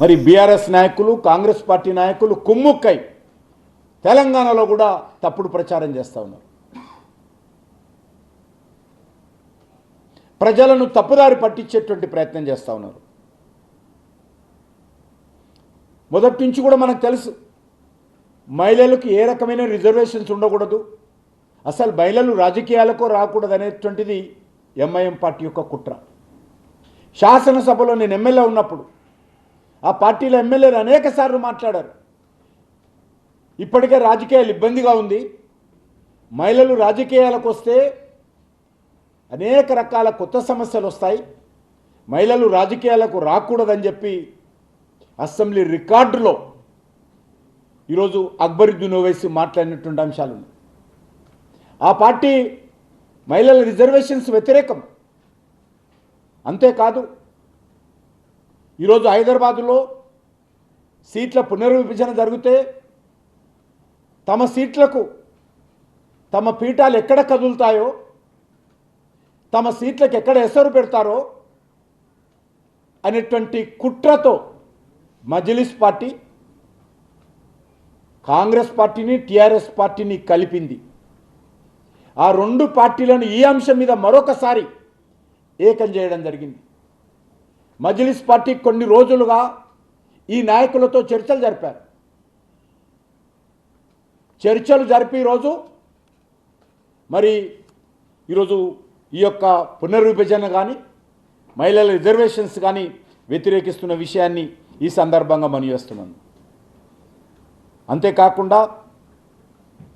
మరి బీఆర్ఎస్ నాయకులు కాంగ్రెస్ పార్టీ నాయకులు కుమ్ముక్కై తెలంగాణలో కూడా తప్పుడు ప్రచారం చేస్తూ ఉన్నారు. ప్రజలను తప్పుదారి పట్టించేటువంటి ప్రయత్నం చేస్తూ ఉన్నారు. మొదటి నుంచి కూడా మనకు తెలుసు మహిళలకు ఏ రకమైన రిజర్వేషన్స్ ఉండకూడదు, అసలు మహిళలు రాజకీయాలకు రాకూడదు అనేటువంటిది ఎంఐఎం పార్టీ యొక్క కుట్ర. శాసనసభలో నేను ఎమ్మెల్యే ఉన్నప్పుడు ఆ పార్టీలో ఎమ్మెల్యేలు అనేక సార్లు మాట్లాడారు. ఇప్పటికే రాజకీయాలు ఇబ్బందిగా ఉంది, మహిళలు రాజకీయాలకు వస్తే అనేక రకాల కొత్త సమస్యలు వస్తాయి, మహిళలు రాజకీయాలకు రాకూడదని చెప్పి అసెంబ్లీ రికార్డులో ఈరోజు అక్బరుద్దీన్ ఓవైసీ మాట్లాడినటువంటి అంశాలు ఉన్నాయి. ఆ పార్టీ మహిళల రిజర్వేషన్స్ వ్యతిరేకం. అంతేకాదు ఈరోజు హైదరాబాదులో సీట్ల పునర్విభజన జరిగితే తమ సీట్లకు తమ పీఠాలు ఎక్కడ కదులుతాయో, తమ సీట్లకు ఎక్కడ ఎసరు పెడతారో అనేటువంటి కుట్రతో మజ్లిస్ పార్టీ కాంగ్రెస్ పార్టీని టీఆర్ఎస్ పార్టీని కలిపింది. ఆ రెండు పార్టీలను ఈ అంశం మీద మరొకసారి ఏకం చేయడం జరిగింది. మజ్లిస్ పార్టీ కొన్ని రోజులుగా ఈ నాయకులతో చర్చలు జరిపారు. చర్చలు జరిపి ఈరోజు ఈ యొక్క పునర్విభజన కానీ మహిళల రిజర్వేషన్స్ కానీ వ్యతిరేకిస్తున్న విషయాన్ని ఈ సందర్భంగా మనవి చేస్తున్నాను. అంతేకాకుండా